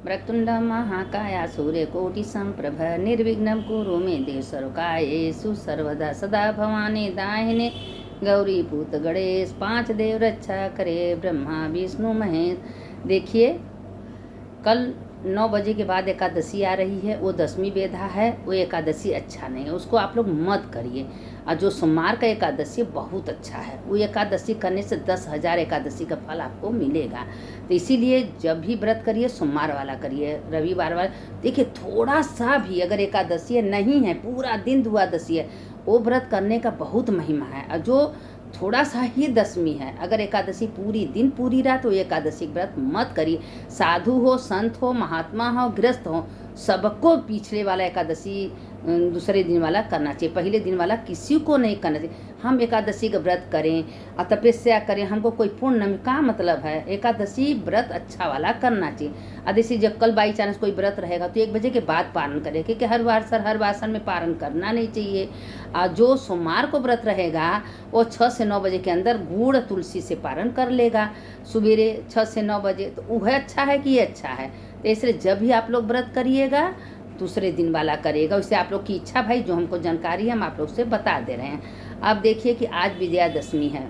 वक्रतुंड महाकाया सूर्यकोटि संप्रभ निर्विघ्नं कुरु मे देव सर्वकार्येषु सर्वदा सदा भवानी दाहिने गौरी पूत गणेश पांच देव रक्षा करे ब्रह्मा विष्णु महेश। देखिए कल 9 बजे के बाद एकादशी आ रही है, वो 10वीं बेधा है, वो एकादशी अच्छा नहीं है, उसको आप लोग मत करिए। और जो सोमवार का एकादशी बहुत अच्छा है, वो एकादशी करने से 10,000 एकादशी का फल आपको मिलेगा। तो इसीलिए जब भी व्रत करिए सोमवार वाला करिए, रविवार वाला। देखिए थोड़ा सा भी अगर एकादशी है नहीं है, पूरा दिन द्वादशी है, वो व्रत करने का बहुत महिमा है। और जो थोड़ा सा ही 10वीं है, अगर एकादशी पूरी दिन पूरी रात, तो एकादशी व्रत मत करिए। साधु हो, संत हो, महात्मा हो, गृहस्थ हो, सबको पिछले वाला एकादशी दूसरे दिन वाला करना चाहिए, पहले दिन वाला किसी को नहीं करना चाहिए। हम एकादशी का व्रत करें और तपस्या करें, हमको कोई पुण्य का मतलब है। एकादशी व्रत अच्छा वाला करना चाहिए। और जैसे जब कल बाई चांस कोई व्रत रहेगा तो 1 बजे के बाद पारण करें, क्योंकि हर वासन में पारण करना नहीं चाहिए। और जो सोमवार को व्रत रहेगा वो 6 से 9 बजे के अंदर गुड़ तुलसी से पारण कर लेगा, सवेरे 6 से 9 बजे। तो वह अच्छा है कि ये अच्छा है। तो इसलिए जब भी आप लोग व्रत करिएगा दूसरे दिन वाला करेगा, उससे आप लोग की इच्छा भाई, जो हमको जानकारी है हम आप लोग से बता दे रहे हैं। अब देखिए कि आज विजयादशमी है।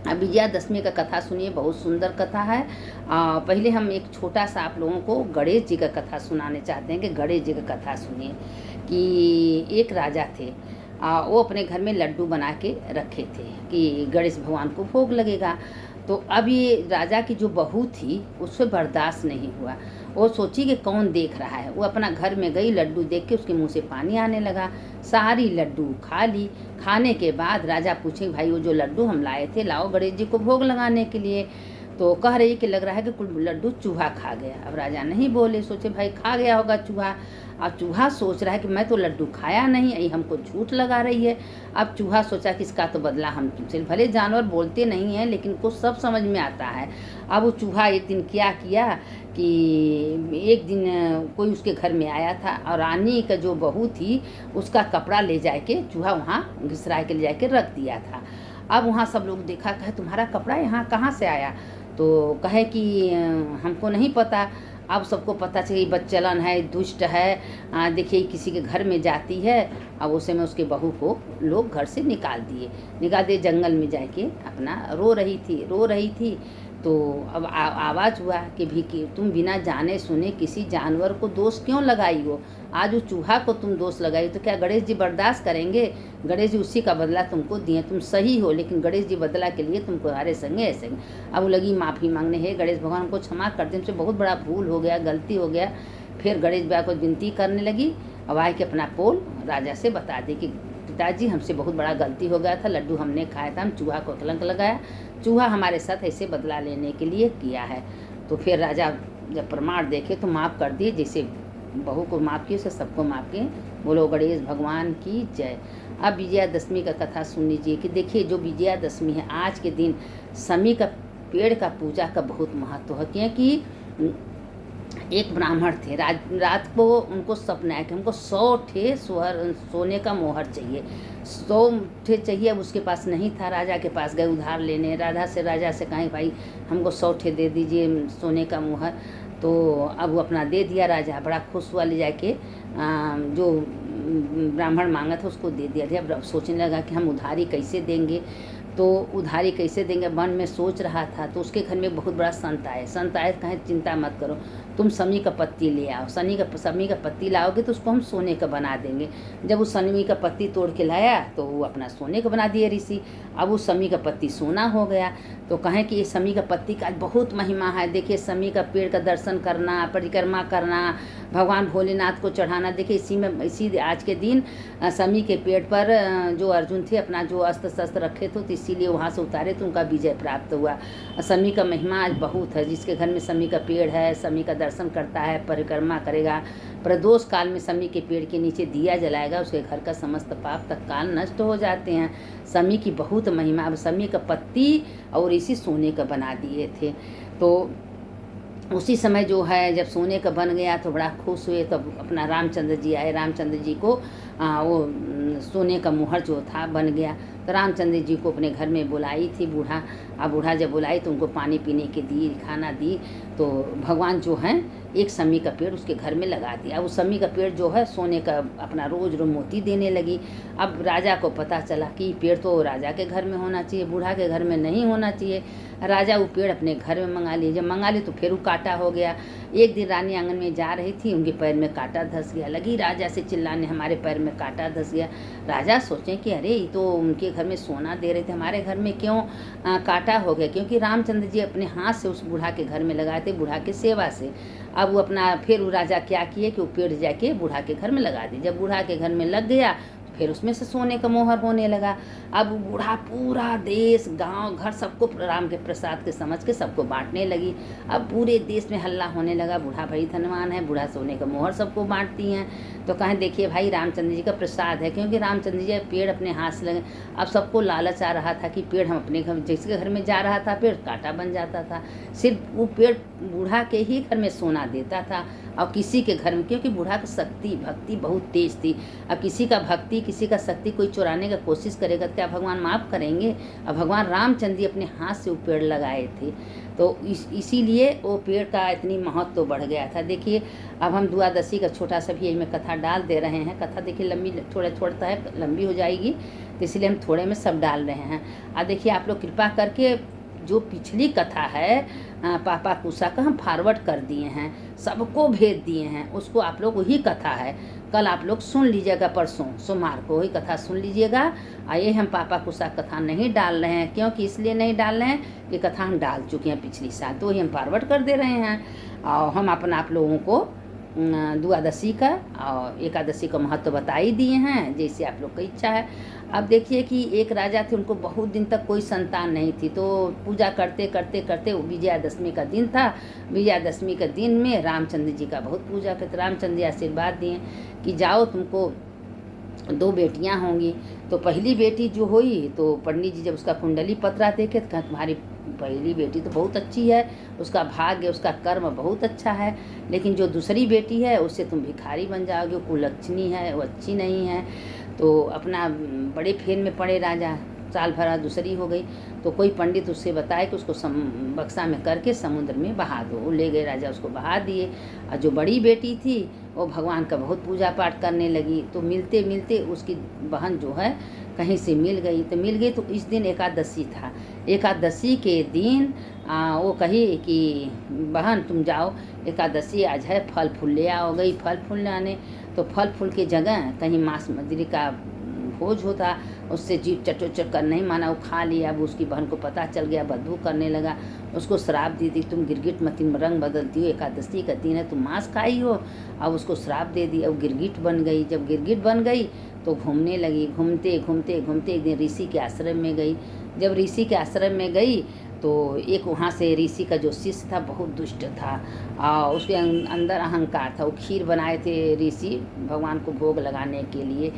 अब विजयादशमी का कथा सुनिए, बहुत सुंदर कथा है। पहले हम एक छोटा सा आप लोगों को गणेश जी का कथा सुनाने चाहते हैं कि गणेश जी का कथा सुनिए। कि एक राजा थे, वो अपने घर में लड्डू बना के रखे थे कि गणेश भगवान को भोग लगेगा। तो अब ये राजा की जो बहू थी उससे बर्दाश्त नहीं हुआ, वो सोची कि कौन देख रहा है। वो अपना घर में गई, लड्डू देख के उसके मुंह से पानी आने लगा, सारी लड्डू खा ली। खाने के बाद राजा पूछे भाई वो जो लड्डू हम लाए थे लाओ गणेश जी को भोग लगाने के लिए। तो कह रही कि लग रहा है कि कुछ लड्डू चूहा खा गया। अब राजा नहीं बोले, सोचे भाई खा गया होगा चूहा। अब चूहा सोच रहा है कि मैं तो लड्डू खाया नहीं, यही हमको झूठ लगा रही है। अब चूहा सोचा कि इसका तो बदला हम तुमसे, भले जानवर बोलते नहीं हैं लेकिन कुछ सब समझ में आता है। अब वो चूहा एक दिन क्या किया कि एक दिन कोई उसके घर में आया था और रानी का जो बहू थी उसका कपड़ा ले जाके चूहा वहाँ घिसरा के ले जाके रख दिया था। अब वहाँ सब लोग देखा, कहे तुम्हारा कपड़ा यहाँ कहाँ से आया? तो कहे कि हमको नहीं पता। अब सबको पता चली बच्चलन है, दुष्ट है, देखिए किसी के घर में जाती है। अब उस समय उसके बहू को लोग घर से निकाल दिए, जंगल में जाके अपना रो रही थी। तो अब आवाज़ हुआ कि भी कि तुम बिना जाने सुने किसी जानवर को दोष क्यों लगाई हो? आज वो चूहा को तुम दोष लगाई तो क्या गणेश जी बर्दाश्त करेंगे? गणेश जी उसी का बदला तुमको दिए, तुम सही हो लेकिन गणेश जी बदला के लिए तुमको हारे संगे ऐसे। अब वो लगी माफ़ी मांगने, है गणेश भगवान को क्षमा कर दे, हमसे बहुत बड़ा भूल हो गया, गलती हो गया। फिर गणेश भैया को विनती करने लगी। अब आए के अपना पोल राजा से बता दी कि पिताजी हमसे बहुत बड़ा गलती हो गया था, लड्डू हमने खाया था, हम चूहा को कलंक लगाया, चूहा हमारे साथ ऐसे बदला लेने के लिए किया है। तो फिर राजा जब प्रमाण देखे तो माफ़ कर दिए, जैसे बहू को माफ़ किए उसे सबको माफ़ किए। बोलो गणेश भगवान की जय। अब विजयादशमी का कथा सुन लीजिए कि देखिए जो विजयादशमी है आज के दिन समी का पेड़ का पूजा का बहुत महत्व है। क्योंकि एक ब्राह्मण थे, रात को उनको सपना है कि हमको 100 ठे सोने का मोहर चाहिए, 100 ठे चाहिए। अब उसके पास नहीं था, राजा के पास गए उधार लेने। राजा से कहें भाई हमको 100 ठे दे दीजिए सोने का मोहर। तो अब वो अपना दे दिया, राजा बड़ा खुश हुआ, ले जाके जो ब्राह्मण मांगा था उसको दे दिया। अब सोचने लगा कि हम उधारी कैसे देंगे, तो उधारी कैसे देंगे मन में सोच रहा था। तो उसके घर में बहुत बड़ा संत आए, कहें चिंता मत करो, तुम समी का पत्ती ले आओ, समी का पत्ती लाओगे तो उसको हम सोने का बना देंगे। जब वो समी का पत्ती तोड़ के लाया तो वो अपना सोने का बना दिया ऋषि। अब वो समी का पत्ती सोना हो गया। तो कहें कि ये समी का पत्ती का बहुत महिमा है। देखिए समी का पेड़ का दर्शन करना, परिक्रमा करना, भगवान भोलेनाथ को चढ़ाना। देखिए इसी आज के दिन समी के पेड़ पर जो अर्जुन थे अपना जो अस्त्र शस्त्र रखे थे तो इसीलिए वहाँ से उतारे तो उनका विजय प्राप्त हुआ। समी का महिमा आज बहुत है। जिसके घर में समी का पेड़ है, समी का दर्शन करता है, परिक्रमा करेगा, प्रदोष काल में समी के पेड़ के नीचे दिया जलाएगा, उसके घर का समस्त पाप तत्काल नष्ट हो जाते हैं। समी की बहुत महिमा। अब समी का पत्ती और इसी सोने का बना दिए थे। तो उसी समय जो है जब सोने का बन गया तो बड़ा खुश हुए। तो अपना रामचंद्र जी आए, रामचंद्र जी को वो सोने का मुहर जो था बन गया। तो रामचंद्र जी को अपने घर में बुलाई थी बूढ़ा। अब बूढ़ा जब बुलाई तो उनको पानी पीने के दी, खाना दी। तो भगवान जो हैं एक समी का पेड़ उसके घर में लगा दिया। अब उस समी का पेड़ जो है सोने का अपना रोज रोज मोती देने लगी। अब राजा को पता चला कि पेड़ तो राजा के घर में होना चाहिए, बूढ़ा के घर में नहीं होना चाहिए। राजा वो पेड़ अपने घर में मंगा लिए। जब मंगा लिए तो फिर वो कांटा हो गया। एक दिन रानी आंगन में जा रही थी, उनके पैर में कांटा धंस गया। लगी राजा से चिल्लाने, हमारे पैर में कांटा धंस गया। राजा सोचें कि अरे ये तो उनके घर में सोना दे रहे थे, हमारे घर में क्यों कांटा हो गया? क्योंकि रामचंद्र जी अपने हाथ से उस बूढ़ा के घर में लगाए थे, बूढ़ा के सेवा से। अब वो अपना फिर वो राजा क्या किए कि वो पेड़ जाके बूढ़ा के घर में लगा दी। जब बूढ़ा के घर में लग गया फिर उसमें से सोने का मोहर होने लगा। अब बूढ़ा पूरा देश गांव घर सबको राम के प्रसाद के समझ के सबको बांटने लगी। अब पूरे देश में हल्ला होने लगा, बूढ़ा भाई धनवान है, बूढ़ा सोने का मोहर सबको बांटती हैं। तो कहें देखिए भाई रामचंद्र जी का प्रसाद है, क्योंकि रामचंद्र जी पेड़ अपने हाथ से लगे। अब सबको लालच आ रहा था कि पेड़ हम अपने घर जिसके घर में जा रहा था पेड़ कांटा बन जाता था। सिर्फ वो पेड़ बूढ़ा के ही घर में सोना देता था और किसी के घर में, क्योंकि बूढ़ा की शक्ति भक्ति बहुत तेज थी। अब किसी का भक्ति किसी का शक्ति कोई चुराने का कोशिश करेगा तो क्या भगवान माफ़ करेंगे? अब भगवान रामचंद्र जी अपने हाथ से वो पेड़ लगाए थे, तो इसीलिए वो पेड़ का इतनी महत्व तो बढ़ गया था। देखिए अब हम द्वादशी का छोटा सा भी में कथा डाल दे रहे हैं। कथा देखिए लंबी थोड़ा है, लंबी हो जाएगी, तो इसलिए हम थोड़े में सब डाल रहे हैं। अब देखिए आप लोग कृपा करके जो पिछली कथा है पापा कुसा का हम फॉरवर्ड कर दिए हैं, सबको भेज दिए हैं। उसको आप लोग वही कथा है, कल आप लोग सुन लीजिएगा, परसों सोमवार को वही कथा सुन लीजिएगा। आइए हम पापा कुसा कथा नहीं डाल रहे हैं, क्योंकि इसलिए नहीं डाल रहे हैं कि कथा हम डाल चुके हैं पिछली साल, तो वही हम फॉरवर्ड कर दे रहे हैं। और हम अपना आप लोगों को द्वादशी का और एकादशी का महत्व बता ही दिए हैं, जैसे आप लोग की इच्छा है। अब देखिए कि एक राजा थे, उनको बहुत दिन तक कोई संतान नहीं थी, तो पूजा करते करते करते वो विजयादशमी का दिन था। विजयादशमी के दिन में रामचंद्र जी का बहुत पूजा करते। रामचंद्र जी आशीर्वाद दिए कि जाओ तुमको 2 बेटियां होंगी। तो पहली बेटी जो हुई तो पंडित जी जब उसका कुंडली पत्रा देखे तो कहा तुम्हारी पहली बेटी तो बहुत अच्छी है, उसका भाग्य उसका कर्म बहुत अच्छा है, लेकिन जो दूसरी बेटी है उससे तुम भिखारी बन जाओगे, कुलक्षणी है, वो अच्छी नहीं है। तो अपना बड़े फेर में पड़े राजा, साल भरा दूसरी हो गई। तो कोई पंडित उससे बताए कि उसको बक्सा में करके समुद्र में बहा दो। वो ले गए, राजा उसको बहा दिए। और जो बड़ी बेटी थी वो भगवान का बहुत पूजा पाठ करने लगी। तो मिलते मिलते उसकी बहन जो है कहीं से मिल गई। तो इस दिन एकादशी था। एकादशी के दिन वो कही कि बहन तुम जाओ, एकादशी आज है, फल फूल ले आओ। गई फल फूल लाने, तो फल फूल की जगह कहीं मांस मछली का भोज होता, उससे जीभ चटोचट कर नहीं माना, वो खा लिया। अब उसकी बहन को पता चल गया, बदबू करने लगा। उसको श्राप दी थी, तुम गिरगिट मत रंग बदलती हो, एकादशी का दिन है, तुम मांस खाई हो। अब उसको श्राप दे दी, अब गिरगिट बन गई। जब गिरगिट बन गई तो घूमने लगी। घूमते घूमते घूमते एक दिन ऋषि के आश्रम में गई। जब ऋषि के आश्रम में गई तो एक वहाँ से ऋषि का जो शिष्य था बहुत दुष्ट था, उसके अंदर अहंकार था। वो खीर बनाए थे ऋषि भगवान को भोग लगाने के लिए।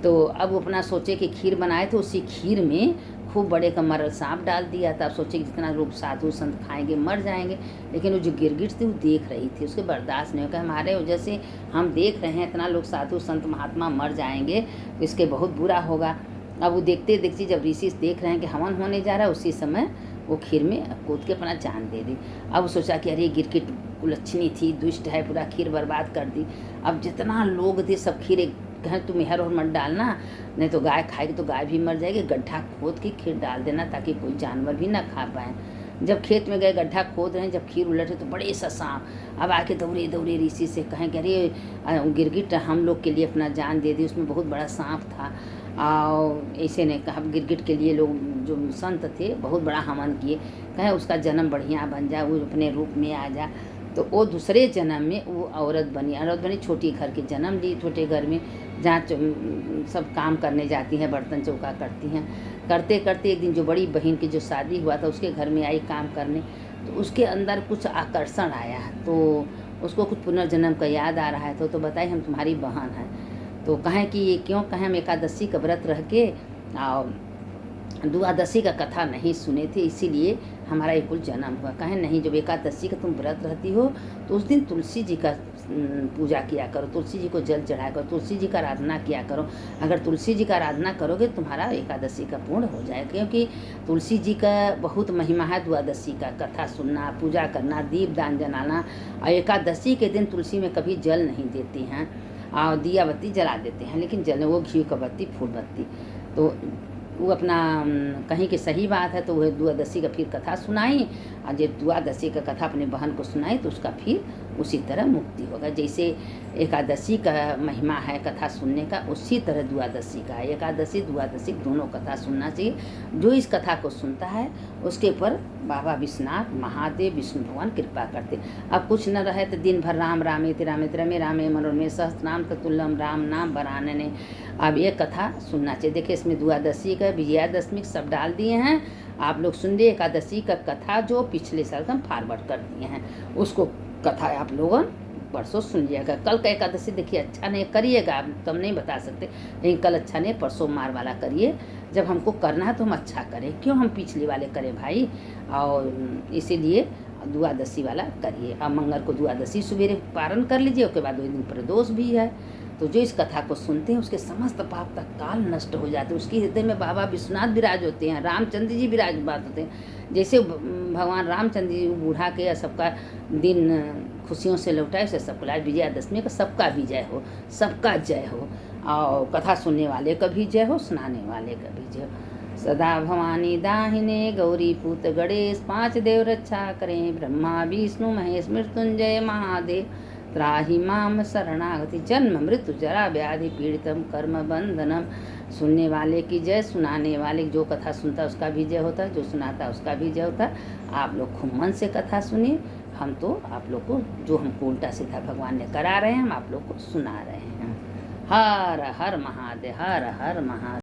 तो अब वो अपना सोचे कि खीर बनाए थे, उसी खीर में खूब बड़े का मरल सांप डाल दिया था। सोचे कि जितना लोग साधु संत खाएंगे मर जाएंगे, लेकिन वो जो गिरगिट थी वो देख रही थी, उसके बर्दाश्त नहीं होगा, हमारे वजह से हम देख रहे हैं इतना लोग साधु संत महात्मा मर जाएंगे तो इसके बहुत बुरा होगा। अब वो देखते देखते जब ऋषि देख रहे हैं कि हवन होने जा रहा है, उसी समय वो खीर में कूद के अपना जान दे दी। अब वो सोचा कि अरे गिरगिट कुलक्षणी थी, दुष्ट है, पूरा खीर बर्बाद कर दी। अब जितना लोग थे सब खीर कहें तुम मेहर और मत डालना, नहीं तो गाय खाएगी तो गाय भी मर जाएगी, गड्ढा खोद के खीर डाल देना ताकि कोई जानवर भी ना खा पाए। जब खेत में गए गड्ढा खोद रहे हैं, जब खीर उलटे तो बड़े सा सांप। अब आके दौड़े दौड़े ऋषि से कहें कि अरे गिरगिट हम लोग के लिए अपना जान दे दी, उसमें बहुत बड़ा सांप था। और ऐसे ने कहा गिरगिट के लिए लोग जो संत थे बहुत बड़ा हवन किए, कहें उसका जन्म बढ़िया बन जाए, वो अपने रूप में आ जा। तो वो दूसरे जन्म में वो औरत बनी, छोटी घर के जन्म ली, छोटे घर में जहाँ सब काम करने जाती हैं, बर्तन चौका करती हैं। करते करते एक दिन जो बड़ी बहन की जो शादी हुआ था उसके घर में आई काम करने, तो उसके अंदर कुछ आकर्षण आया, तो उसको कुछ पुनर्जन्म का याद आ रहा है। तो बताई हम तुम्हारी बहन हैं। तो कहें कि ये क्यों? कहें हम एकादशी का व्रत रह के और द्वादशी का कथा नहीं सुने थे, इसीलिए हमारा ये कुल जन्म हुआ। कहें नहीं, जब एकादशी का तुम व्रत रहती हो तो उस दिन तुलसी जी का पूजा किया करो, तुलसी जी को जल चढ़ाया करो, तुलसी जी का आराधना किया करो। अगर तुलसी जी का आराधना करोगे तुम्हारा एकादशी का पूर्ण हो जाएगा, क्योंकि तुलसी जी का बहुत महिमा है। द्वादशी का कथा सुनना, पूजा करना, दीप दान जलाना। और एकादशी के दिन तुलसी में कभी जल नहीं देती हैं और दिया बत्ती जला देते हैं, लेकिन जल वो घी का बत्ती, फूल बत्ती। तो वो अपना कहीं की सही बात है, तो वह द्वादशी का फिर कथा सुनाई, और जब द्वादशी का कथा अपने बहन को सुनाई तो उसका फिर उसी तरह मुक्ति होगा। जैसे एकादशी का महिमा है कथा सुनने का, उसी तरह द्वादशी का है। एकादशी द्वादशी दोनों कथा सुनना चाहिए। जो इस कथा को सुनता है उसके ऊपर बाबा विश्वनाथ महादेव विष्णु भगवान कृपा करते। अब कुछ न रहे तो दिन भर राम रामेति रामेति रमे रामे मनोरमे सहस्रनाम ततुल्यम राम नाम बरानने। अब ये कथा सुनना चाहिए। देखिए इसमें द्वादशी का, विजयादशमी सब डाल दिए हैं। आप लोग सुन लिए एकादशी का कथा जो पिछले साल हम फॉरवर्ड कर दिए हैं, उसको कथा आप लोगों परसों सुन लीजिएगा। कल का एकादशी देखिए अच्छा नहीं करिएगा, आप तब नहीं बता सकते, लेकिन कल अच्छा नहीं, परसों मार वाला करिए। जब हमको करना है तो हम अच्छा करें, क्यों हम पिछले वाले करें भाई। और इसीलिए द्वादशी वाला करिए। अब मंगल को द्वादशी सवेरे पारण कर लीजिए, उसके बाद 2 दिन प्रदोष भी है। तो जो इस कथा को सुनते हैं उसके समस्त पाप तत्काल नष्ट हो जाते हैं। उसके हृदय में बाबा विश्वनाथ विराज होते हैं, रामचंद्र जी विराजमान होते हैं। जैसे भगवान रामचंद्र जी बूढ़ा के सबका दिन खुशियों से लौटाए, उसे सबको लाए। विजयादशमी का सबका विजय हो, सबका जय हो, और कथा सुनने वाले का भी जय हो, सुनाने वाले का भी जय हो। सदा भवानी दाहिने गौरी पूत गणेश, 5 देव रक्षा करें, ब्रह्मा विष्णु महेश मृत्युंजय महादेव। त्राहि माम शरणागति, जन्म मृत्यु जरा व्याधि पीड़ितम कर्म बंधनम। सुनने वाले की जय, सुनाने वाले जो कथा सुनता है उसका भी जय होता है, जो सुनाता है उसका भी जय होता है। आप लोग खूब मन से कथा सुनिए। हम तो आप लोग को जो हमको उल्टा सीधा भगवान ने करा रहे हैं, हम आप लोग को सुना रहे हैं। हर हर महादेव, हर हर महादेव।